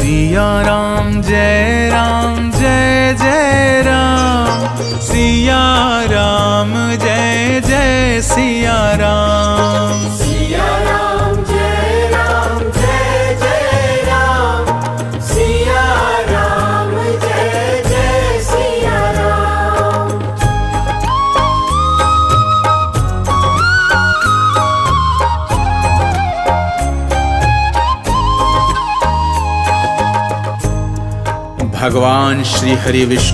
सिया राम जय जय राम, सिया राम जय जय सिया राम। सिया राम जय जय राम, सिया राम जय जय सिया राम। भगवान श्री हरि विष्णु